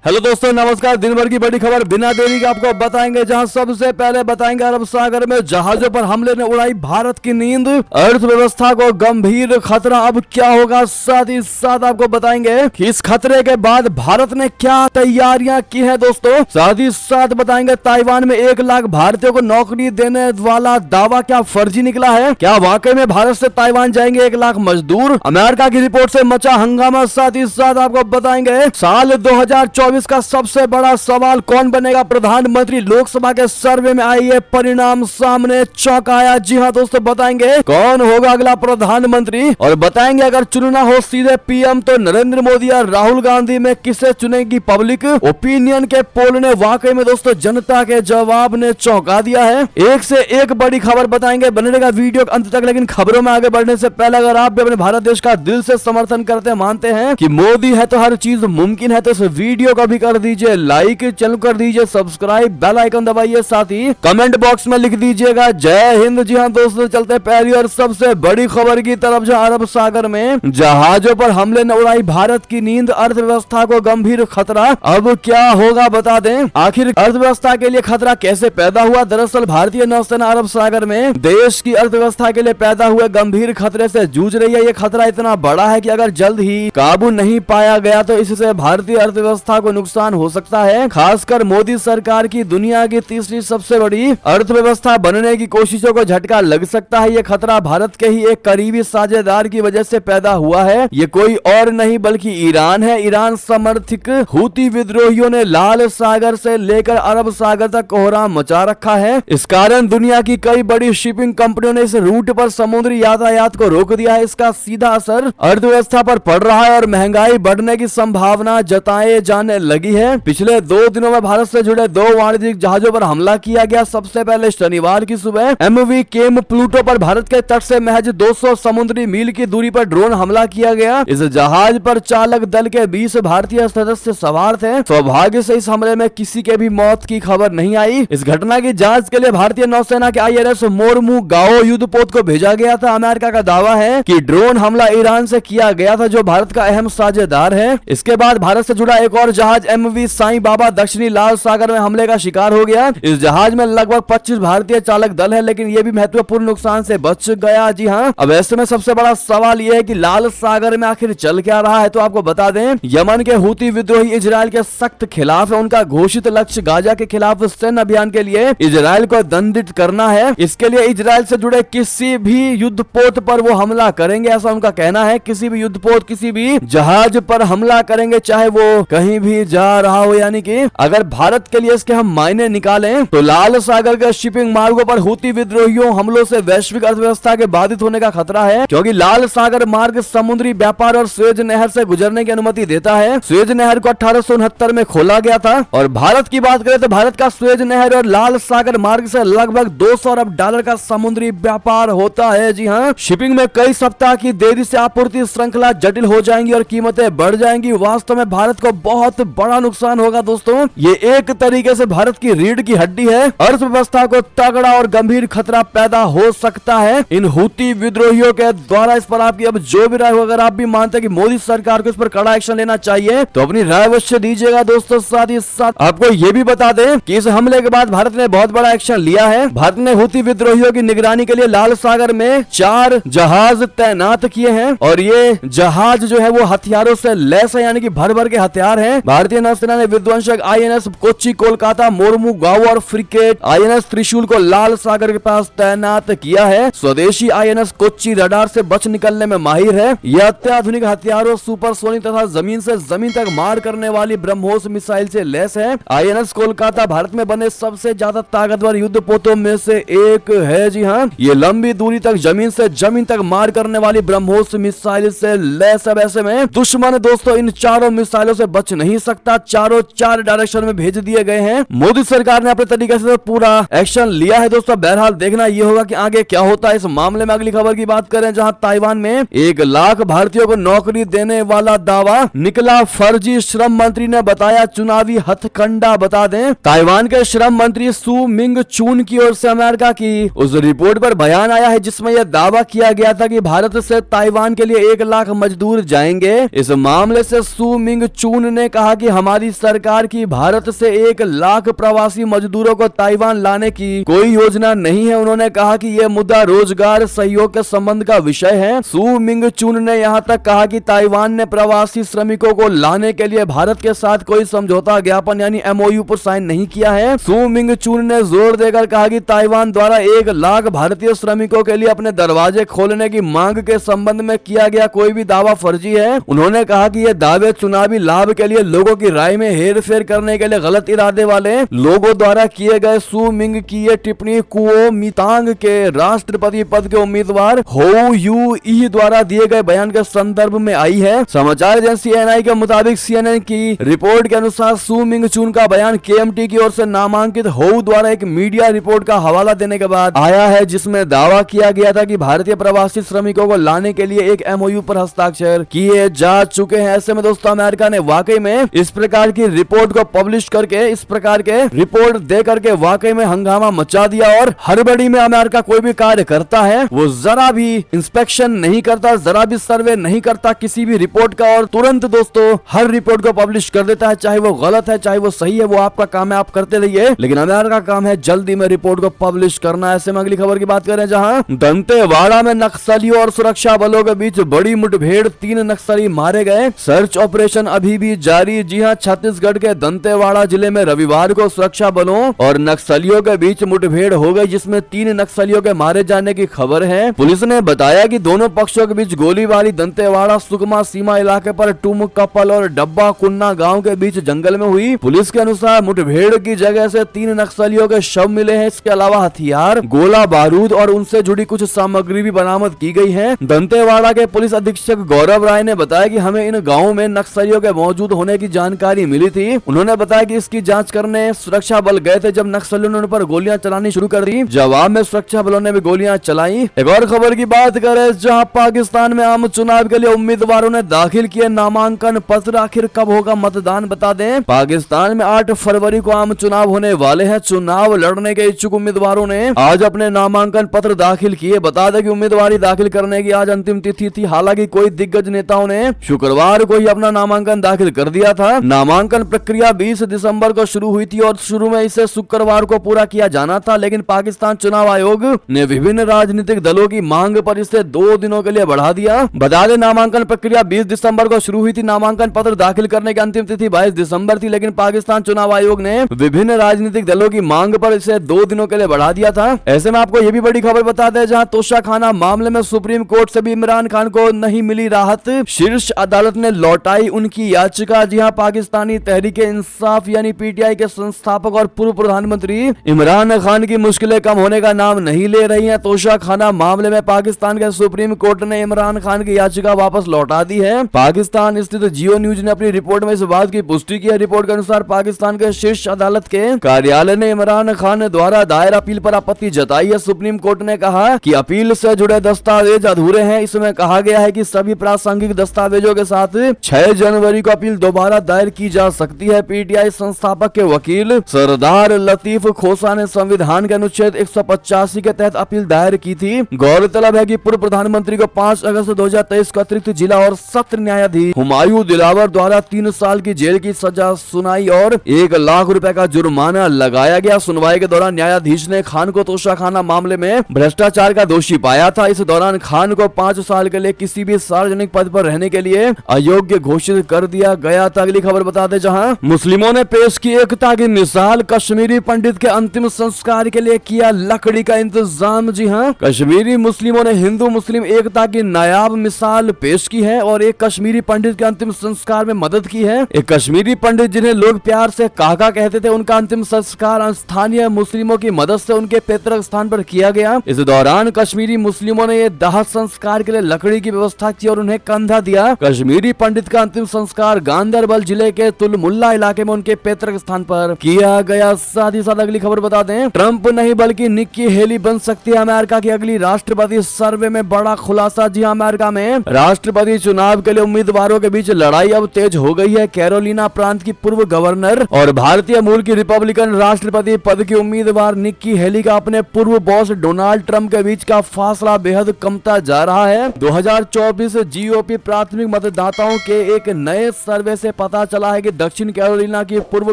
Hello दोस्तों, नमस्कार। दिन भर की बड़ी खबर बिना देरी के आपको बताएंगे, जहां सबसे पहले बताएंगे अरब सागर में जहाजों पर हमले ने उड़ाई भारत की नींद, अर्थव्यवस्था को गंभीर खतरा। अब क्या होगा, साथ ही साथ आपको बताएंगे कि इस खतरे के बाद भारत ने क्या तैयारियां की है दोस्तों। साथ ही साथ बताएंगे ताइवान में 1 लाख भारतीयों को नौकरी देने वाला दावा क्या फर्जी निकला है। क्या वाकई में भारत से ताइवान जाएंगे 1 लाख मजदूर। अमेरिका की रिपोर्ट से मचा हंगामा। साथ ही साथ आपको बताएंगे साल 2024 का सबसे बड़ा सवाल, कौन बनेगा प्रधानमंत्री। लोकसभा के सर्वे में आई ये परिणाम सामने चौंकाया। जी हां दोस्तों, बताएंगे कौन होगा अगला प्रधानमंत्री और बताएंगे अगर चुनना हो सीधे पीएम तो नरेंद्र मोदी या राहुल गांधी में किसे चुनेगी पब्लिक। ओपिनियन के पोल ने वाकई में दोस्तों जनता के जवाब ने चौंका दिया है। एक से एक बड़ी खबर बताएंगे, बने रहेगा वीडियो अंत तक। लेकिन खबरों में आगे बढ़ने से पहले अगर आप भी अपने भारत देश का दिल से समर्थन करते मानते हैं कि मोदी है तो हर चीज मुमकिन है, तो इस वीडियो को भी कर दीजिए लाइक, चैनल कर दीजिए सब्सक्राइब, बेल आइकन दबाइए, साथ ही कमेंट बॉक्स में लिख दीजिएगा जय हिंद। जी हां दोस्तों, चलते पहली और सबसे बड़ी खबर की तरफ, जहां अरब सागर में जहाजों पर हमले ने उड़ाई भारत की नींद, अर्थव्यवस्था को गंभीर खतरा। अब क्या होगा बता दें, आखिर अर्थव्यवस्था के लिए खतरा कैसे पैदा हुआ। दरअसल भारतीय नौसेना अरब सागर में देश की अर्थव्यवस्था के लिए पैदा हुए गंभीर खतरे से जूझ रही है। ये खतरा इतना बड़ा है कि अगर जल्द ही काबू नहीं पाया गया तो इससे भारतीय अर्थव्यवस्था को नुकसान हो सकता है। खासकर मोदी सरकार की दुनिया की तीसरी सबसे बड़ी अर्थव्यवस्था बनने की कोशिशों को झटका लग सकता है। ये खतरा भारत के ही एक करीबी साझेदार की वजह से पैदा हुआ है। ये कोई और नहीं बल्कि ईरान है। ईरान समर्थित हूती विद्रोहियों ने लाल सागर से लेकर अरब सागर तक कोहराम मचा रखा है। इस कारण दुनिया की कई बड़ी शिपिंग कंपनियों ने इस रूट पर समुद्री यातायात को रोक दिया है। इसका सीधा असर अर्थव्यवस्था पर पड़ रहा है और महंगाई बढ़ने की संभावना जताए जाने लगी है। पिछले 2 दिनों में भारत से जुड़े 2 वाणिज्यिक जहाजों पर हमला किया गया। सबसे पहले शनिवार की सुबह MV केम प्लूटो पर भारत के तट से महज 200 समुद्री मील की दूरी पर ड्रोन हमला किया गया। इस जहाज पर चालक दल के 20 भारतीय सदस्य सवार थे। सौभाग्य से इस हमले में किसी के भी मौत की खबर नहीं आई। इस घटना की जांच के लिए भारतीय नौसेना के INS मोरमू गाओ युद्धपोत को भेजा गया था। अमेरिका का दावा है कि ड्रोन हमला ईरान से किया गया था, जो भारत का अहम साझेदार है। इसके बाद भारत से जुड़ा एक और जहाज MV साईं बाबा दक्षिणी लाल सागर में हमले का शिकार हो गया। इस जहाज में लगभग 25 भारतीय चालक दल है, लेकिन यह भी महत्वपूर्ण नुकसान से बच गया। जी हाँ, अब ऐसे में सबसे बड़ा सवाल यह है कि लाल सागर में आखिर चल क्या रहा है। तो आपको बता दें, यमन के हूती विद्रोही इजराइल के सख्त खिलाफ है। उनका घोषित लक्ष्य गाजा के खिलाफ सैन्य अभियान के लिए इजराइल को दंडित करना है। इसके लिए इजराइल से जुड़े किसी भी युद्धपोत पर वो हमला करेंगे, ऐसा उनका कहना है। किसी भी युद्धपोत, किसी भी जहाज पर हमला करेंगे, चाहे वो कहीं भी जा रहा हो। यानी कि अगर भारत के लिए इसके हम मायने निकालें तो लाल सागर के शिपिंग मार्गों पर हूती विद्रोहियों हमलों से वैश्विक अर्थव्यवस्था के बाधित होने का खतरा है, क्योंकि लाल सागर मार्ग समुद्री व्यापार और स्वेज नहर से गुजरने की अनुमति देता है। स्वेज नहर को 1869 में खोला गया था। और भारत की बात करें तो भारत का स्वेज नहर और लाल सागर मार्ग से लगभग 200 अरब डॉलर का समुद्री व्यापार होता है। जी हाँ, शिपिंग में कई सप्ताह की देरी से आपूर्ति श्रृंखला जटिल हो जाएंगी और कीमतें बढ़ जाएंगी। वास्तव में भारत को बहुत बड़ा नुकसान होगा दोस्तों। ये एक तरीके से भारत की रीढ़ की हड्डी है। अर्थव्यवस्था को तगड़ा और गंभीर खतरा पैदा हो सकता है इन हूती विद्रोहियों के द्वारा। इस पर आपकी अब जो भी राय हो, अगर आप भी मानते हैं कि मोदी सरकार को इस पर कड़ा एक्शन लेना चाहिए तो अपनी राय अवश्य दीजिएगा दोस्तों। साथ ही साथ आपको ये भी बता दें कि इस हमले के बाद भारत ने बहुत बड़ा एक्शन लिया है। भारत ने हूती विद्रोहियों की निगरानी के लिए लाल सागर में 4 जहाज तैनात किए हैं और ये जहाज जो है वो हथियारों से लैस है, यानी कि भर भर के हथियार हैं। भारतीय नौसेना ने विध्वंसक INS कोच्चि कोलकाता, मोरमू गाओ और फ्रिगेट INS त्रिशूल को लाल सागर के पास तैनात किया है। स्वदेशी INS कोच्चि रडार से बच निकलने में माहिर है। यह अत्याधुनिक हथियारों, सुपरसोनिक तथा जमीन से जमीन तक मार करने वाली ब्रह्मोस मिसाइल से लैस है। INS कोलकाता भारत में बने सबसे ज्यादा ताकतवर युद्धपोतों में से एक है। जी हाँ, ये लंबी दूरी तक जमीन से जमीन तक मार करने वाली ब्रह्मोस मिसाइल से लैस है। ऐसे में दुश्मन दोस्तों इन चारों मिसाइलों से बच नहीं सकता। चारों 4 डायरेक्शन में भेज दिए गए हैं। मोदी सरकार ने अपने तरीके से पूरा एक्शन लिया है दोस्तों। बहरहाल देखना यह होगा कि आगे क्या होता है इस मामले में। अगली खबर की बात करें, जहां ताइवान में 1 लाख भारतीयों को नौकरी देने वाला दावा निकला फर्जी। श्रम मंत्री ने बताया चुनावी हथकंडा। बता दें, ताइवान के श्रम मंत्री सू मिंग चून की ओर से अमेरिका की उस रिपोर्ट पर बयान आया है जिसमें यह दावा किया गया था कि भारत से ताइवान के लिए 1 लाख मजदूर जाएंगे। इस मामले से सू मिंग चून ने कहा कहा कि हमारी सरकार की भारत से 1 लाख प्रवासी मजदूरों को ताइवान लाने की कोई योजना नहीं है। उन्होंने कहा कि यह मुद्दा रोजगार सहयोग के संबंध का विषय है। सू मिंग चुन ने यहां तक कहा कि ताइवान ने प्रवासी श्रमिकों को लाने के लिए भारत के साथ कोई समझौता ज्ञापन यानी MOU पर साइन नहीं किया है। सू मिंग चुन ने जोर देकर कहा कि ताइवान द्वारा 1 लाख भारतीय श्रमिकों के लिए अपने दरवाजे खोलने की मांग के संबंध में किया गया कोई भी दावा फर्जी है। उन्होंने कहा कि ये दावे चुनावी लाभ के लिए लोगों की राय में हेरफेर करने के लिए गलत इरादे वाले लोगों द्वारा किए गए। सू मिंग की ये टिप्पणी कुओमितांग के राष्ट्रपति पद के उम्मीदवार हो यू ई द्वारा दिए गए बयान के संदर्भ में आई है। समाचार एजेंसी NI के मुताबिक CNN की रिपोर्ट के अनुसार सू मिंग चुन का बयान KMT की ओर से नामांकित हो द्वारा एक मीडिया रिपोर्ट का हवाला देने के बाद आया है, जिसमें दावा किया गया था कि भारतीय प्रवासी श्रमिकों को लाने के लिए एक MOU पर हस्ताक्षर किए जा चुके हैं। ऐसे में दोस्तों अमेरिका ने वाकई में इस प्रकार की रिपोर्ट को पब्लिश करके इस प्रकार के रिपोर्ट दे करके वाकई में हंगामा मचा दिया और हड़बड़ी में अमेरिका कोई भी कार्य करता है वो जरा भी इंस्पेक्शन नहीं करता, जरा भी सर्वे नहीं करता किसी भी रिपोर्ट का और तुरंत दोस्तों हर रिपोर्ट को पब्लिश कर देता है, चाहे वो गलत है चाहे वो सही है, वो आपका काम है, आप करते रहिए। लेकिन अमेरिका का काम है जल्दी में रिपोर्ट को पब्लिश करना। ऐसे में अगली खबर की बात करें, जहां दंतेवाड़ा में नक्सलियों और सुरक्षा बलों के बीच बड़ी मुठभेड़, 3 नक्सली मारे गए। सर्च ऑपरेशन अभी भी जारी। जी हां, छत्तीसगढ़ के दंतेवाड़ा जिले में रविवार को सुरक्षा बलों और नक्सलियों के बीच मुठभेड़ हो गई, जिसमें 3 नक्सलियों के मारे जाने की खबर है। पुलिस ने बताया कि दोनों पक्षों के बीच गोलीबारी दंतेवाड़ा सुकमा सीमा इलाके पर टुम कपल और डब्बा कुन्ना गांव के बीच जंगल में हुई। पुलिस के अनुसार मुठभेड़ की जगह से 3 नक्सलियों के शव मिले हैं। इसके अलावा हथियार, गोला बारूद और उनसे जुड़ी कुछ सामग्री भी बरामद की गई है। दंतेवाड़ा के पुलिस अधीक्षक गौरव राय ने बताया कि हमें इन गाँव में नक्सलियों के मौजूद होने की जानकारी मिली थी। उन्होंने बताया कि इसकी जाँच करने सुरक्षा बल गए थे जब नक्सलियों ने उन पर गोलियां चलानी शुरू कर दी। जवाब में सुरक्षा बलों ने भी गोलियां चलाई। एक और खबर की बात करें, जहां पाकिस्तान में आम चुनाव के लिए उम्मीदवारों ने दाखिल किए नामांकन पत्र। आखिर कब होगा मतदान, बता दें। पाकिस्तान में 8 फरवरी को आम चुनाव होने वाले हैं। चुनाव लड़ने के इच्छुक उम्मीदवारों ने आज अपने नामांकन पत्र दाखिल किए। बता दें कि उम्मीदवारी दाखिल करने की आज अंतिम तिथि थी। हालांकि कोई दिग्गज नेताओं ने शुक्रवार को ही अपना नामांकन दाखिल कर दिया था। नामांकन प्रक्रिया 20 दिसंबर को शुरू हुई थी और शुरू में इसे शुक्रवार को पूरा किया जाना था, लेकिन पाकिस्तान चुनाव आयोग ने विभिन्न राजनीतिक दलों की मांग पर इसे 2 दिनों के लिए बढ़ा दिया। बता दें नामांकन प्रक्रिया 20 दिसंबर को शुरू हुई थी। नामांकन पत्र दाखिल करने की अंतिम तिथि 22 दिसंबर थी, लेकिन पाकिस्तान चुनाव आयोग ने विभिन्न राजनीतिक दलों की मांग पर इसे 2 दिनों के लिए बढ़ा दिया था। ऐसे में आपको यह भी बड़ी खबर बता दें, जहां तोशाखाना मामले में सुप्रीम कोर्ट से भी इमरान खान को नहीं मिली राहत। शीर्ष अदालत ने लौटाई उनकी याचिका। जी हां, पाकिस्तानी तहरीक इंसाफ यानी PTI के संस्थापक और पूर्व प्रधानमंत्री इमरान खान की मुश्किलें कम होने का नाम नहीं ले रही हैं। तोशाखाना मामले में पाकिस्तान के सुप्रीम कोर्ट ने इमरान खान की याचिका वापस लौटा दी है। पाकिस्तान स्थित जियो न्यूज ने अपनी रिपोर्ट में इस बात की पुष्टि की है। रिपोर्ट के अनुसार पाकिस्तान के शीर्ष अदालत के कार्यालय ने इमरान खान द्वारा दायर अपील पर आपत्ति जताई है। सुप्रीम कोर्ट ने कहा कि अपील से जुड़े दस्तावेज अधूरे हैं। इसमें कहा गया है कि सभी प्रासंगिक दस्तावेजों के साथ 6 जनवरी को अपील दोबारा दायर की जा सकती है। PTI संस्थापक के वकील सरदार लतीफ खोसा ने संविधान के अनुच्छेद 185 के तहत अपील दायर की थी। गौरतलब है कि पूर्व प्रधानमंत्री को 5 अगस्त 2023 को अतिरिक्त जिला और सत्र न्यायाधीश हुमायूं दिलावर द्वारा 3 साल की जेल की सजा सुनाई और 1 लाख रुपए का जुर्माना लगाया गया। सुनवाई के दौरान न्यायाधीश ने खान को तोशाखाना मामले में भ्रष्टाचार का दोषी पाया था। इस दौरान खान को 5 साल के लिए किसी भी सार्वजनिक पद पर रहने के लिए अयोग्य घोषित कर दिया गया था। अगली खबर बता दें, जहां मुस्लिमों ने पेश की एकता की मिसाल। कश्मीरी पंडित के अंतिम संस्कार के लिए किया लकड़ी का इंतजाम। जी हां, कश्मीरी मुस्लिमों ने हिंदू मुस्लिम एकता की नायाब मिसाल पेश की है और एक कश्मीरी पंडित के अंतिम संस्कार में मदद की है। एक कश्मीरी पंडित जिन्हें लोग प्यार से काका कहते थे, उनका अंतिम संस्कार स्थानीय मुस्लिमों की मदद से उनके पैतृक स्थान पर किया गया। इस दौरान कश्मीरी मुस्लिमों ने ये दाह संस्कार के लिए लकड़ी की व्यवस्था की और उन्हें कंधा दिया। कश्मीरी पंडित का अंतिम संस्कार गांदरबल जिले के तुलमुल्ला इलाके में उनके पैतृक स्थान पर किया गया। साथ ही साथ अगली खबर बता दें, ट्रंप नहीं बल्कि निक्की हेली बन सकती है अमेरिका की अगली राष्ट्रपति। सर्वे में बड़ा खुलासा। जी अमेरिका में राष्ट्रपति चुनाव के लिए उम्मीदवारों के बीच लड़ाई अब तेज हो गई है। कैरोलिना प्रांत की पूर्व गवर्नर और भारतीय मूल की रिपब्लिकन राष्ट्रपति पद की उम्मीदवार निक्की हेली का अपने पूर्व बॉस डोनाल्ड ट्रंप के बीच का फासला बेहद कमता जा रहा है। 2024 GOP प्राथमिक मतदाताओं के एक नए सर्वे से पता चला है कि दक्षिण कैरोलिना की पूर्व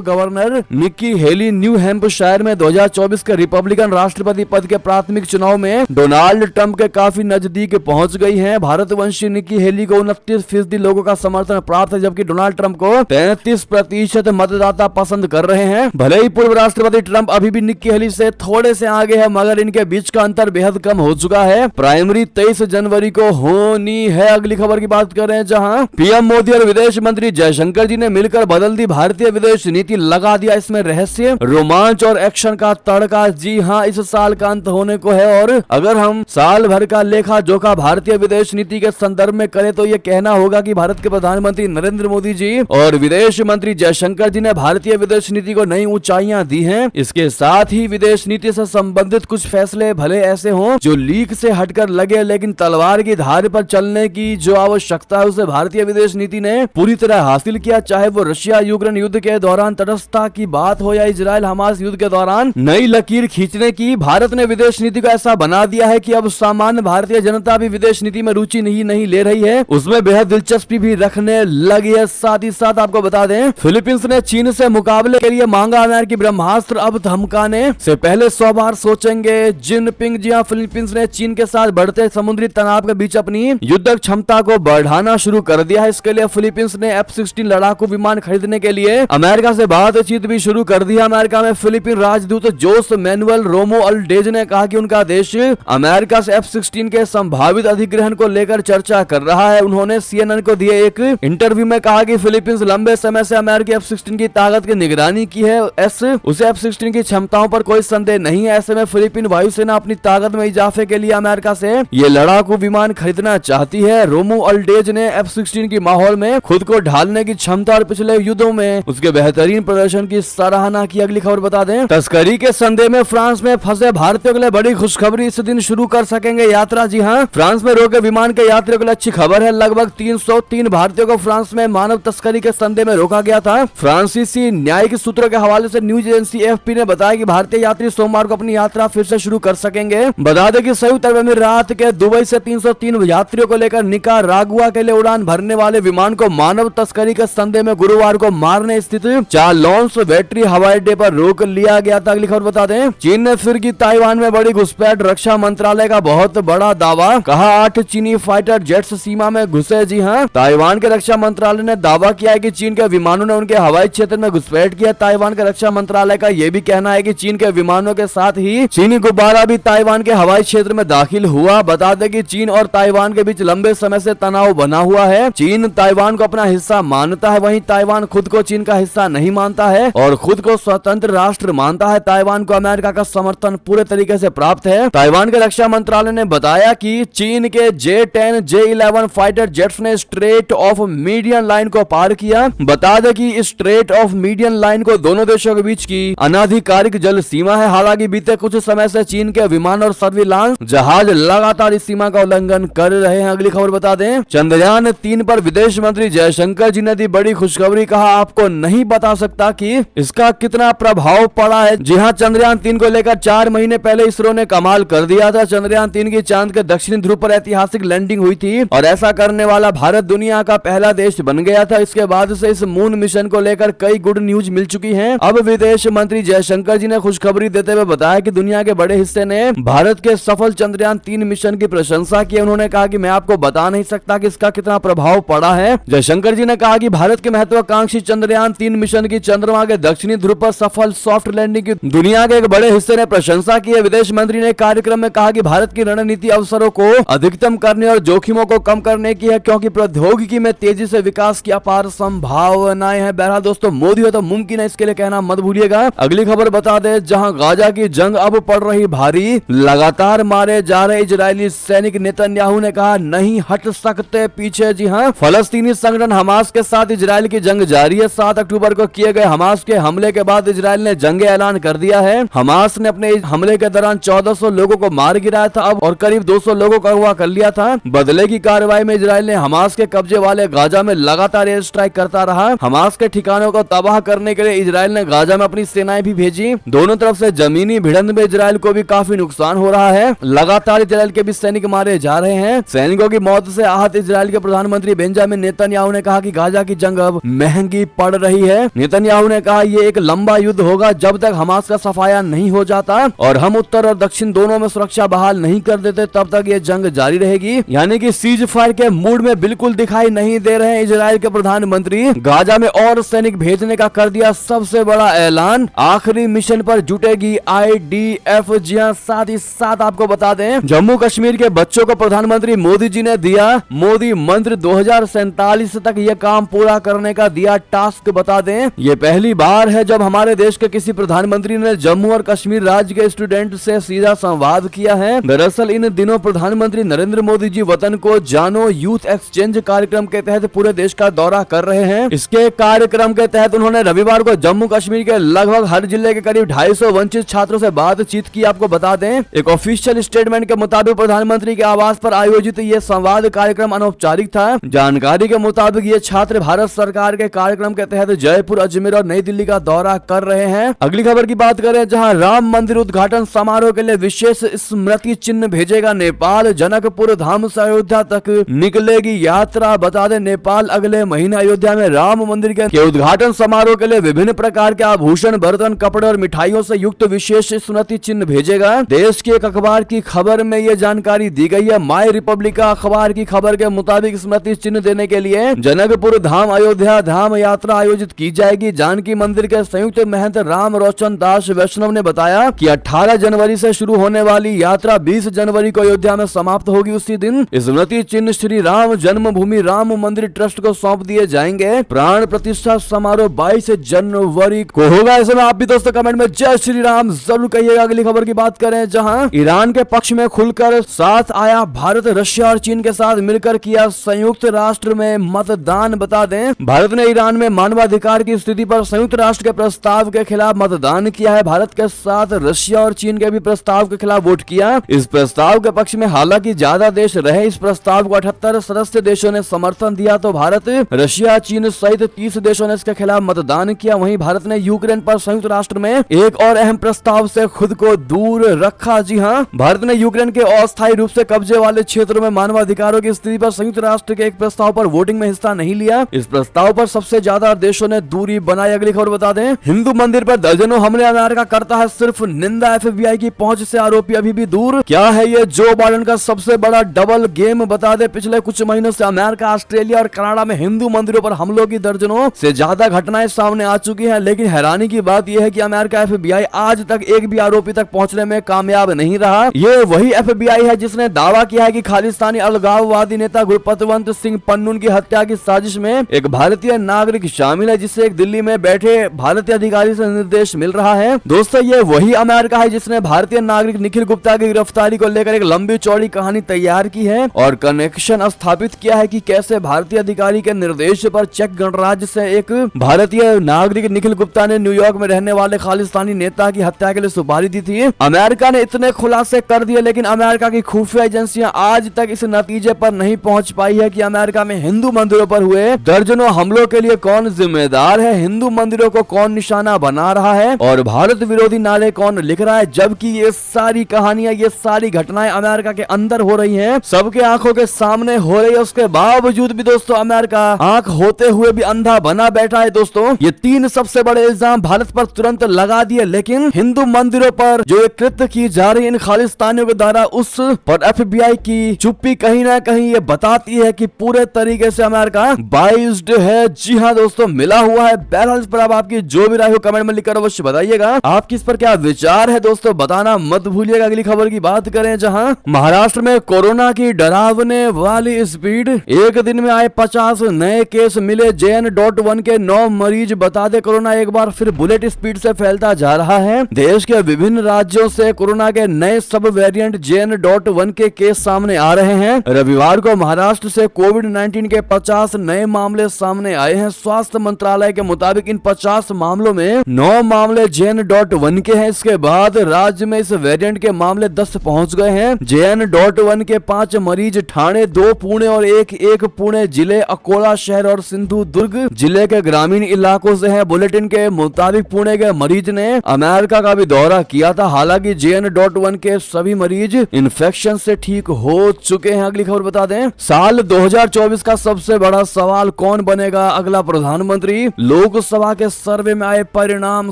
governor Nikki Haley new Hampshire में 2024 के रिपब्लिकन राष्ट्रपति पद के प्राथमिक चुनाव में डोनाल्ड ट्रंप के काफी नजदीक पहुंच गई हैं। भारतवंशी निक्की हेली को 29% लोगों का समर्थन प्राप्त है, जबकि डोनाल्ड ट्रंप को 33% मतदाता पसंद कर रहे हैं। भले ही पूर्व राष्ट्रपति ट्रंप अभी भी निक्की हेली से थोड़े से आगे है, मगर इनके बीच का अंतर बेहद कम हो चुका है। प्राइमरी 23 जनवरी को होनी है। अगली खबर की बात करें, जहां पीएम मोदी और विदेश मंत्री जयशंकर जी ने मिलकर बदल दी भारतीय विदेश नीति, लगा दिया इसमें रहस्य, रोमांच और एक्शन का तड़का। जी हां, इस साल का अंत होने को है और अगर हम साल भर का लेखा जोखा भारतीय विदेश नीति के संदर्भ में करें तो ये कहना होगा कि भारत के प्रधानमंत्री नरेंद्र मोदी जी और विदेश मंत्री जयशंकर जी ने भारतीय विदेश नीति को नई ऊंचाइयां दी हैं। इसके साथ ही विदेश नीति से संबंधित कुछ फैसले भले ऐसे हों जो लीक से हटकर लगे, लेकिन तलवार की धार पर चलने की जो आवश्यकता है उसे भारतीय विदेश नीति ने पूरी तरह हासिल किया। चाहे वो रशिया यूक्रेन युद्ध के दौरान तटस्थता की बात हो या इजराइल हमास युद्ध के दौरान नई लकीर खींचने की, भारत ने विदेश नीति को ऐसा बना दिया है कि अब सामान्य भारतीय जनता भी विदेश नीति में रुचि नहीं ले रही है, उसमें बेहद दिलचस्पी भी रखने लगी है। साथ ही साथ आपको बता दें, फिलीपींस ने चीन से मुकाबले के लिए मांगा अमेरिकी ब्रह्मास्त्र, अब धमकाने से पहले 100 बार सोचेंगे जिनपिंग। जी हां, फिलीपींस ने चीन के साथ बढ़ते समुद्री तनाव के बीच अपनी युद्धक क्षमता को बढ़ाना शुरू कर दिया है। इसके लिए फिलीपींस ने F-16 लड़ाकू विमान खरीदने के लिए अमेरिका से बातचीत भी शुरू कर दी है। अमेरिका में फिलीपीन राजदूत जोस मैनुअल रोमो अल्डेज ने कहा कि उनका देश अमेरिका से F-16 के संभावित अधिग्रहण को लेकर चर्चा कर रहा है। उन्होंने CNN को दिए एक इंटरव्यू में कहा कि फिलीपींस लंबे समय से अमेरिकी F-16 की ताकत की निगरानी की है, उसे F-16 की क्षमताओं पर कोई संदेह नहीं है। ऐसे में फिलीपीन वायुसेना अपनी ताकत में इजाफे के लिए अमेरिका से ये लड़ाकू विमान खरीदना चाहती है। रोमो अल्डेज ने F-16 की माहौल में खुद को ढालने की क्षमता और पिछले युद्धों में उसके बेहतरीन प्रदर्शन की सराहना की। अगली खबर बता दें, तस्करी के संदेह में फ्रांस में फंसे भारतीयों के लिए बड़ी खुशखबरी, इस दिन शुरू कर सकेंगे यात्रा। जी हां, फ्रांस में रोके विमान के यात्रियों के लिए अच्छी खबर है। लगभग 303 भारतीयों को फ्रांस में मानव तस्करी के संदेह में रोका गया था। फ्रांसीसी न्यायिक सूत्रों के हवाले से न्यूज एजेंसी AFP ने बताया कि भारतीय यात्री सोमवार को अपनी यात्रा फिर से शुरू कर सकेंगे। बता दें कि संयुक्त अरब अमीरात के दुबई से 303 यात्रियों को लेकर निकारागुआ के लिए उड़ान भरने वाले विमान को मानव तस्करी के संदेह में गुरुवार को मारने स्थित चार्लोन्स वेट्री हवाई अड्डे पर रोक लिया गया था। अगली खबर बता दें, चीन ने फिर की ताइवान में बड़ी घुसपैठ, रक्षा मंत्रालय का बहुत बड़ा दावा, कहा 8 चीनी फाइटर जेट्स सीमा में घुसे। जी हां, ताइवान के रक्षा मंत्रालय ने दावा किया है कि चीन के विमानों ने उनके हवाई क्षेत्र में घुसपैठ किया। ताइवान के रक्षा मंत्रालय का यह भी कहना है कि चीन के विमानों के साथ ही चीनी गुब्बारा भी ताइवान के हवाई क्षेत्र में दाखिल हुआ। बता दें कि चीन और ताइवान के बीच लंबे समय से तनाव बना हुआ है। चीन ताइवान को अपना हिस्सा मानता है, वहीं ताइवान खुद को चीन का हिस्सा नहीं मानता है और खुद को स्वतंत्र राष्ट्र मानता है। ताइवान को अमेरिका का समर्थन पूरे तरीके से प्राप्त है। ताइवान के रक्षा मंत्रालय ने बताया कि चीन के J-10, J-11 फाइटर जेट्स ने स्ट्रेट ऑफ मीडियन लाइन को पार किया। बता दें कि स्ट्रेट ऑफ मीडियन लाइन को दोनों देशों के बीच की अनाधिकारिक जल सीमा है। हालांकि बीते कुछ समय से चीन के विमान और सर्विलांस जहाज लगातार इस सीमा का उल्लंघन कर रहे हैं। अगली खबर बता दें, चंद्रयान 3 पर विदेश मंत्री जयशंकर जी ने दी बड़ी खुशखबरी, कहा आपको नहीं बता सकता कि इसका कितना प्रभाव पड़ा है। जी हां, चंद्रयान 3 को लेकर 4 महीने पहले इसरो ने कमाल कर दिया था। चंद्रयान 3 की चांद के दक्षिणी ध्रुव पर ऐतिहासिक लैंडिंग हुई थी और ऐसा करने वाला भारत दुनिया का पहला देश बन गया था। इसके बाद से इस मून मिशन को लेकर कई गुड न्यूज मिल चुकी हैं। अब विदेश मंत्री जयशंकर जी ने खुशखबरी देते हुए बताया कि दुनिया के बड़े हिस्से ने भारत के सफल चंद्रयान 3 मिशन की प्रशंसा की। उन्होंने कहा कि मैं आपको बता नहीं सकता कि इसका कितना प्रभाव पड़ा है। जयशंकर जी ने कहा कि भारत के महत्वाकांक्षी चंद्रयान 3 मिशन की चंद्रमा के दक्षिणी ध्रुव पर सफल सॉफ्ट लैंडिंग की दुनिया के एक बड़े हिस्से ने प्रशंसा की है। विदेश मंत्री ने कार्यक्रम में कहा कि भारत की रणनीति अवसरों को अधिकतम करने और जोखिमों को कम करने की है, क्योंकि प्रौद्योगिकी में तेजी से विकास की अपार संभावनाएं हैं। बहरहाल दोस्तों, मोदी हो तो मुमकिन है, इसके लिए कहना मत भूलिएगा। अगली खबर बता दें, जहां गाजा की जंग अब पड़ रही भारी, लगातार मारे जा रहे इजरायली सैनिक, नेतन्याहू ने कहा नहीं हट सकते पीछे। जी हां, फलस्तीनी संगठन हमास के साथ इजरायल की जंग जारी है। 7 अक्टूबर को किए गए हमास के हमले के बाद इजरायल ने जंग ऐलान कर दिया है। हमास ने अपने हमले के दौरान 1400 लोगों को मार गिराया था अब और करीब 200 लोगों को अगवा कर लिया था। बदले की कार्रवाई में इजरायल ने हमास के कब्जे वाले गाजा में लगातार एयर स्ट्राइक करता रहा। हमास के ठिकानों को तबाह करने के लिए इजरायल ने गाजा में अपनी सेनाएं भी भेजी। दोनों तरफ से जमीनी भिड़ंत में इजरायल को भी काफी नुकसान हो रहा है। लगातार इजरायल के भी सैनिक मारे जा रहे हैं। सैनिकों की मौत से आहत इजरायल के प्रधानमंत्री बेंजामिन नेतन्याहू ने कहा कि गाजा की की जंग अब महंगी पड़ रही है। नेतन्याहू ने कहा ये एक लंबा युद्ध होगा जब तक हमास का सफाया नहीं हो जाता और हम उत्तर और दक्षिण दोनों में सुरक्षा बहाल नहीं कर देते तब तक ये जंग जारी रहेगी। यानी कि सीज फायर के मूड में बिल्कुल दिखाई नहीं दे रहे हैं इजराइल के प्रधानमंत्री। गाजा में और सैनिक भेजने का कर दिया सबसे बड़ा ऐलान, आखिरी मिशन पर जुटेगी IDF। जी हां, साथ ही साथ आपको बता दें जम्मू कश्मीर के बच्चों को प्रधानमंत्री मोदी जी ने दिया मोदी मंत्र 2047 तक ये काम पूरा करने का दिया टास्क। बता दें ये पहली बार है जब हमारे देश के किसी प्रधानमंत्री ने जम्मू और कश्मीर राज्य के स्टूडेंट से सीधा संवाद किया है। दरअसल इन दिनों प्रधानमंत्री नरेंद्र मोदी जी वतन को जानो यूथ एक्सचेंज कार्यक्रम के तहत पूरे देश का दौरा कर रहे हैं। इसके कार्यक्रम के तहत उन्होंने रविवार को जम्मू कश्मीर के लगभग हर जिले के करीब 250 वंचित छात्रों से बातचीत की। आपको बता दें एक ऑफिशियल स्टेटमेंट के मुताबिक प्रधानमंत्री के आवास पर आयोजित ये संवाद कार्यक्रम अनौपचारिक था। जानकारी के मुताबिक ये छात्र भारत सरकार के कार्यक्रम के तहत जयपुर, अजमेर और नई दिल्ली का दौरा कर रहे हैं। अगली खबर की बात करें जहां राम मंदिर उद्घाटन समारोह के लिए विशेष स्मृति चिन्ह भेजेगा नेपाल। जनकपुर धाम से अयोध्या तक निकलेगी यात्रा। बता दें नेपाल अगले महीने अयोध्या में राम मंदिर के उद्घाटन समारोह के लिए विभिन्न प्रकार के आभूषण, बर्तन, कपड़े और मिठाइयों से युक्त विशेष स्मृति चिन्ह भेजेगा। देश के एक अखबार की खबर में ये जानकारी दी गई है। माई रिपब्लिका अखबार की खबर के मुताबिक स्मृति चिन्ह देने के लिए जनकपुर धाम अयोध्या धाम यात्रा आयोजित की जाएगी। जानकी मंदिर के संयुक्त महंत राम रोशन दास वैष्णव ने बताया कि 18 जनवरी से शुरू होने वाली यात्रा 20 जनवरी को अयोध्या में समाप्त होगी। उसी दिन स्मृति चिन्ह श्री राम जन्मभूमि राम मंदिर ट्रस्ट को सौंप दिए जाएंगे। प्राण प्रतिष्ठा समारोह 22 जनवरी को होगा। ऐसे में आप भी दोस्तों कमेंट में जय श्री राम जरूर कहिएगा। अगली खबर की बात करें जहां ईरान के पक्ष में खुलकर साथ आया भारत, रशिया और चीन के साथ मिलकर किया संयुक्त राष्ट्र में मतदान। बता दें भारत ने ईरान में मानवाधिकार की स्थिति पर संयुक्त राष्ट्र के प्रस्ताव के खिलाफ मतदान किया है। भारत के साथ रशिया और चीन के भी प्रस्ताव के खिलाफ वोट किया। इस प्रस्ताव के पक्ष में हालांकि ज्यादा देश रहे। इस प्रस्ताव को 78 सदस्य देशों ने समर्थन दिया तो भारत, रशिया, चीन सहित 30 देशों ने इसके खिलाफ मतदान किया। वहीं भारत ने यूक्रेन पर संयुक्त राष्ट्र में एक और अहम प्रस्ताव से खुद को दूर रखा। जी हां, भारत ने यूक्रेन के अस्थायी रूप से कब्जे वाले क्षेत्रों में मानवाधिकारों की स्थिति पर संयुक्त राष्ट्र के एक प्रस्ताव पर वोटिंग में हिस्सा नहीं लिया। इस प्रस्ताव पर सबसे ज्यादा देशों ने दूरी बनाई। अगली खबर बता दें हिंदू मंदिर पर दर्जनों हमले अमेरिका करता है सिर्फ निंदा। FBI की पहुंच से आरोपी अभी भी दूर। क्या है ये जो बाइडेन का सबसे बड़ा डबल गेम? बता दें पिछले कुछ महीनों से अमेरिका, ऑस्ट्रेलिया और कनाडा में हिंदू मंदिरों पर हमलों की दर्जनों से ज्यादा घटनाएं सामने आ चुकी हैं। लेकिन हैरानी की बात यह है कि अमेरिका FBI आज तक एक भी आरोपी तक पहुंचने में कामयाब नहीं रहा। ये वही FBI है जिसने दावा किया है कि खालिस्तानी अलगाववादी नेता गुरपतवंत सिंह पन्नून की हत्या की साजिश में एक भारतीय नागरिक शामिल है, जिसे एक दिल्ली में बैठे भारतीय अधिकारी से निर्देश मिल रहा है। दोस्तों ये वही अमेरिका है जिसने भारतीय नागरिक निखिल गुप्ता की गिरफ्तारी को लेकर एक लंबी चौड़ी कहानी तैयार की है और कनेक्शन स्थापित किया है कि कैसे भारतीय अधिकारी के निर्देश पर चेक गणराज्य से एक भारतीय नागरिक निखिल गुप्ता ने न्यूयॉर्क में रहने वाले खालिस्तानी नेता की हत्या के लिए सुपारी दी थी। अमेरिका ने इतने खुलासे कर दिए लेकिन अमेरिका की खुफिया एजेंसियां आज तक इस नतीजे पर नहीं पहुंच पाई है कि अमेरिका में हिंदू मंदिरों पर हुए दर्जनों हमलों के लिए कौन जिम्मेदार है, हिंदू मंदिरों को कौन निशाना बना रहा है और भारत विरोधी नारे कौन लिख रहा है। जबकि ये सारी कहानियां, ये सारी घटनाएं अमेरिका के अंदर हो रही हैं, सबके आंखों के सामने हो रही है। उसके बावजूद भी दोस्तों अमेरिका आंख होते हुए भी अंधा बना बैठा है। दोस्तों ये 3 सबसे बड़े इल्जाम भारत पर तुरंत लगा दिए, लेकिन हिंदू मंदिरों पर जो कृत्य की जा रही इन खालिस्तानियों के द्वारा उस पर FBI की चुप्पी कहीं ना कहीं ये बताती है कि पूरे तरीके से अमेरिका बाइज्ड है। जी हाँ दोस्तों, मिला हुआ है। बहरहाल इस पर अब आपकी जो भी राय हो कमेंट में लिखकर अवश्य बताइएगा। आपकी इस पर क्या विचार है दोस्तों, बताना मत भूलिएगा। अगली खबर की बात करें जहां महाराष्ट्र में कोरोना की डरावने वाली स्पीड, एक दिन में आए 50 नए केस मिले। JN.1 के 9 मरीज। बता दे कोरोना एक बार फिर बुलेट स्पीड से फैलता जा रहा है। देश के विभिन्न राज्यों से कोरोना के नए सब वेरिएंट JN.1 के केस सामने आ रहे हैं। रविवार को महाराष्ट्र से कोविड-19 के 50 नए मामले सामने आए हैं। स्वास्थ्य मंत्रालय के मुताबिक इन 50 मामलों में 9 मामले JN.1 के हैं। इसके बाद राज्य में इस वेरिएंट के मामले 10 पहुंच गए हैं। JN.1 के 5 मरीज ठाणे, 2 पुणे और एक पुणे जिले, अकोला शहर और सिंधुदुर्ग जिले के ग्रामीण इलाकों से है। बुलेटिन के मुताबिक पुणे के मरीज ने अमेरिका का भी दौरा किया था। हालांकि JN.1 के सभी मरीज इन्फेक्शन से ठीक हो चुके हैं। अगली खबर बता दें साल 2024 का सबसे बड़ा सवाल कौन बनेगा अगला प्रधानमंत्री। लोकसभा के सर्वे में आए परिणाम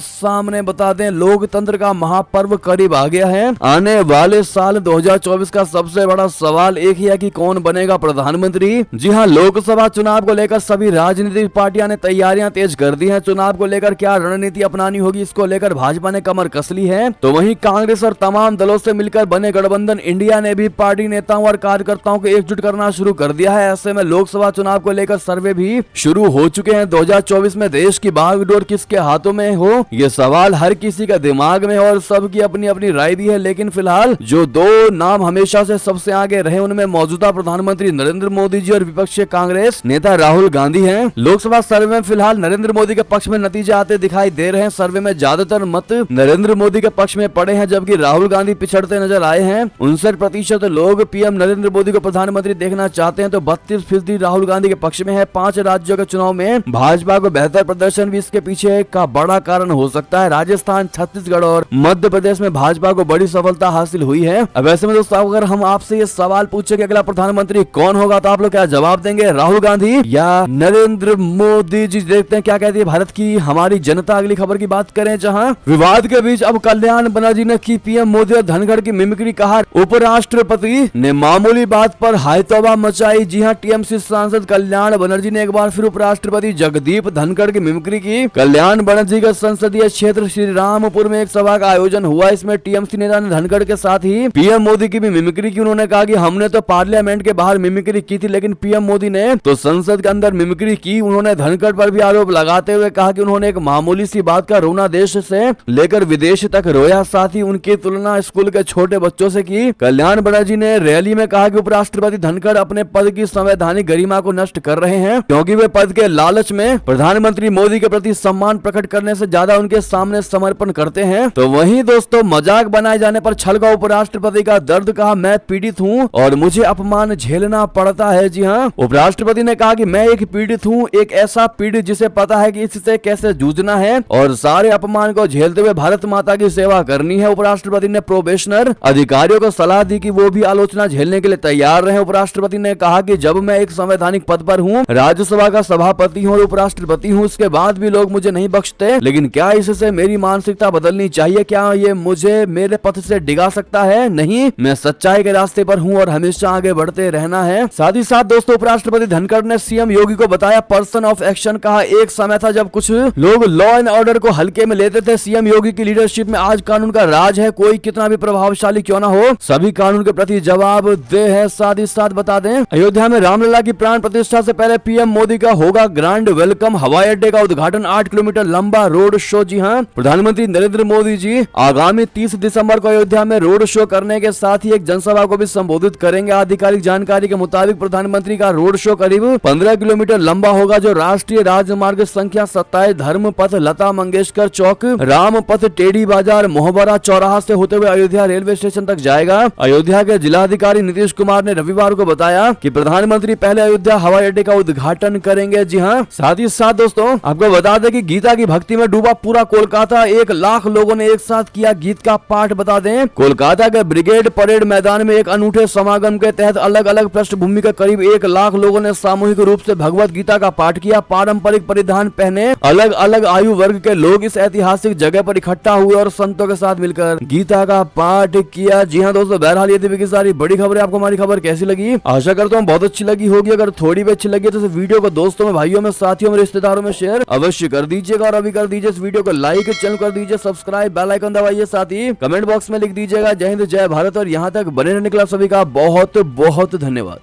सामने बता दें, लोकतंत्र का महापर्व करीब आ गया है। आने वाले साल 2024 का सबसे बड़ा सवाल एक ही है कि कौन बनेगा प्रधानमंत्री। जी हां, लोकसभा चुनाव को लेकर सभी राजनीतिक पार्टियां ने तैयारियां तेज कर दी हैं। चुनाव को लेकर क्या रणनीति अपनानी होगी, इसको लेकर भाजपा ने कमर कस ली है। तो वहीं कांग्रेस और तमाम दलों से मिलकर बने गठबंधन इंडिया ने भी पार्टी नेताओं और कार्यकर्ताओं को एकजुट करना शुरू कर दिया है। ऐसे में लोकसभा चुनाव को लेकर सर्वे भी शुरू हो चुके हैं। 2024 में देश की बागडोर किसके हाथों में हो, ये सवाल हर किसी का दिमाग में है और सबकी अपनी अपनी राय भी है। लेकिन फिलहाल जो दो नाम हमेशा से सबसे आगे रहे, उनमें मौजूदा प्रधानमंत्री नरेंद्र मोदी जी और विपक्षी कांग्रेस नेता राहुल गांधी हैं। लोकसभा सर्वे में फिलहाल नरेंद्र मोदी के पक्ष में नतीजे आते दिखाई दे रहे हैं। सर्वे में ज्यादातर मत नरेंद्र मोदी के पक्ष में पड़े हैं, जबकि राहुल गांधी पिछड़ते नजर आए हैं। 59% लोग पीएम नरेंद्र मोदी को प्रधानमंत्री देखना चाहते हैं, तो 32% राहुल गांधी के पक्ष में है। 5 राज्यों के चुनाव में भाजपा को बेहतर प्रदर्शन भी इसके पीछे का बड़ा कारण हो सकता है। राजस्थान, छत्तीसगढ़ और मध्य प्रदेश में भाजपा को बड़ी सफलता हासिल हुई है। अब ऐसे में दोस्तों, अगर हम आपसे ये सवाल पूछे कि अगला प्रधानमंत्री कौन होगा, तो आप लोग क्या जवाब देंगे, राहुल गांधी या नरेंद्र मोदी जी? देखते हैं क्या कहती है भारत की हमारी जनता। अगली खबर की बात करें, जहां विवाद के बीच अब कल्याण बनर्जी ने की पीएम मोदी और धनखड़ की मिमिक्री। कहा उपराष्ट्रपति ने मामूली बात पर हाय तौबा मचाई। जी हां, टीएमसी सांसद कल्याण बनर्जी ने एक बार फिर उपराष्ट्रपति जगदीप धनखड़ की मिमिक्री की। कल्याण बनर्जी के संसदीय क्षेत्र श्री रामपुर में एक सभा का आयोजन हुआ। इसमें टीएमसी नेता ने धनखड़ के साथ ही पीएम मोदी की भी मिमिक्री की। उन्होंने कहा कि हमने तो पार्लियामेंट के बाहर मिमिक्री की थी, लेकिन पीएम मोदी ने तो संसद के अंदर मिमिक्री की। उन्होंने धनखड़ पर भी आरोप लगाते हुए कहा कि उन्होंने एक मामूली सी बात का रोना देश से लेकर विदेश तक रोया, साथ ही उनकी तुलना स्कूल के छोटे बच्चों से की। कल्याण बनर्जी ने रैली में कहा कि उपराष्ट्रपति धनखड़ अपने पद की संवैधानिक गरिमा को नष्ट कर रहे हैं, क्योंकि वे पद के लालच में प्रधानमंत्री मोदी के प्रति सम्मान प्रकट करने से ज्यादा उनके सामने समर्पण करते हैं। तो वहीं दोस्तों, मजाक बनाए जाने पर छलका उपराष्ट्रपति का दर्द। कहा मैं पीड़ित हूँ और मुझे अपमान झेलना पड़ता है। जी हाँ, उपराष्ट्रपति ने कहा कि मैं एक पीड़ित हूँ, एक ऐसा पीड़ित जिसे पता है कि इससे कैसे जूझना है और सारे अपमान को झेलते हुए भारत माता की सेवा करनी है। उपराष्ट्रपति ने प्रोबेशनर अधिकारियों को सलाह दी कि वो भी आलोचना झेलने के लिए तैयार रहे। उपराष्ट्रपति ने कहा कि जब मैं एक संवैधानिक पद पर हूँ, राज्यसभा का सभापति हूँ और उपराष्ट्रपति हूँ, इसके बाद भी लोग मुझे नहीं बख्शते। लेकिन क्या इससे मेरी मानसिकता बदलनी चाहिए? क्या ये मुझे मेरे पथ से डिगा सकता है? नहीं, मैं सच्चाई के रास्ते पर हूँ और हमेशा आगे बढ़ते रहना है। साथ ही साथ दोस्तों, उपराष्ट्रपति धनखड़ ने सीएम योगी को बताया पर्सन ऑफ एक्शन। कहा एक समय था जब कुछ लोग लॉ एंड ऑर्डर को हल्के में लेते थे। सीएम योगी की लीडरशिप में आज कानून का राज है। कोई कितना भी प्रभावशाली क्यों ना हो, सभी कानून के प्रति जवाबदेह है। साथ ही साथ बता दें, अयोध्या में रामलला की प्राण प्रतिष्ठा से पहले पीएम मोदी का होगा ग्रैंड वेलकम। हवाई अड्डे का उद्घाटन, 8 किलोमीटर लंबा रोड शो। जी हाँ, प्रधानमंत्री नरेंद्र मोदी जी आगामी 30 दिसंबर को अयोध्या में रोड शो करने के साथ ही एक जनसभा को भी संबोधित करेंगे। आधिकारिक जानकारी के मुताबिक प्रधानमंत्री का रोड शो करीब 15 किलोमीटर लंबा होगा, जो राष्ट्रीय राजमार्ग संख्या 27 धर्म पथ, लता मंगेशकर चौक, राम पथ, टेढ़ी बाजार, मोहबरा चौराहा से होते हुए अयोध्या रेलवे स्टेशन तक जाएगा। अयोध्या के जिलाधिकारी नीतीश कुमार ने रविवार को बताया कि प्रधानमंत्री पहले अयोध्या हवाई अड्डे का उद्घाटन करेंगे। जी हाँ, साथ ही साथ दोस्तों, आपको बता दें कि गीता की भक्ति में डूबा पूरा कोलकाता। 1 लाख लोगों ने एक साथ किया गीत का पाठ। बता दें, कोलकाता के ब्रिगेड परेड मैदान में एक अनूठे समागम के तहत अलग अलग पृष्ठभूमि के करीब 1 लाख लोगों ने सामूहिक रूप से भगवत गीता का पाठ किया। पारंपरिक परिधान पहने अलग अलग आयु वर्ग के लोग इस ऐतिहासिक जगह पर इकट्ठा हुए और संतों के साथ मिलकर गीता का पाठ किया। जी हाँ दोस्तों, बहरहाल ये थी की सारी बड़ी खबरें। आपको हमारी खबर कैसी लगी? आशा करता हूँ बहुत अच्छी लगी होगी। अगर थोड़ी भी अच्छी लगी तो इस वीडियो को दोस्तों में, भाइयों में, साथियों में, रिश्तेदारों में शेयर अवश्य कर दीजिएगा और अभी कर दीजिए इस वीडियो को लाइक, चैनल कर दीजिए सब्सक्राइब, बेल आइकन दबाइए, साथ ही कमेंट बॉक्स में लिख दीजिएगा जय हिंद जय भारत। और यहाँ तक बने रहने के लिए सभी का बहुत बहुत धन्यवाद।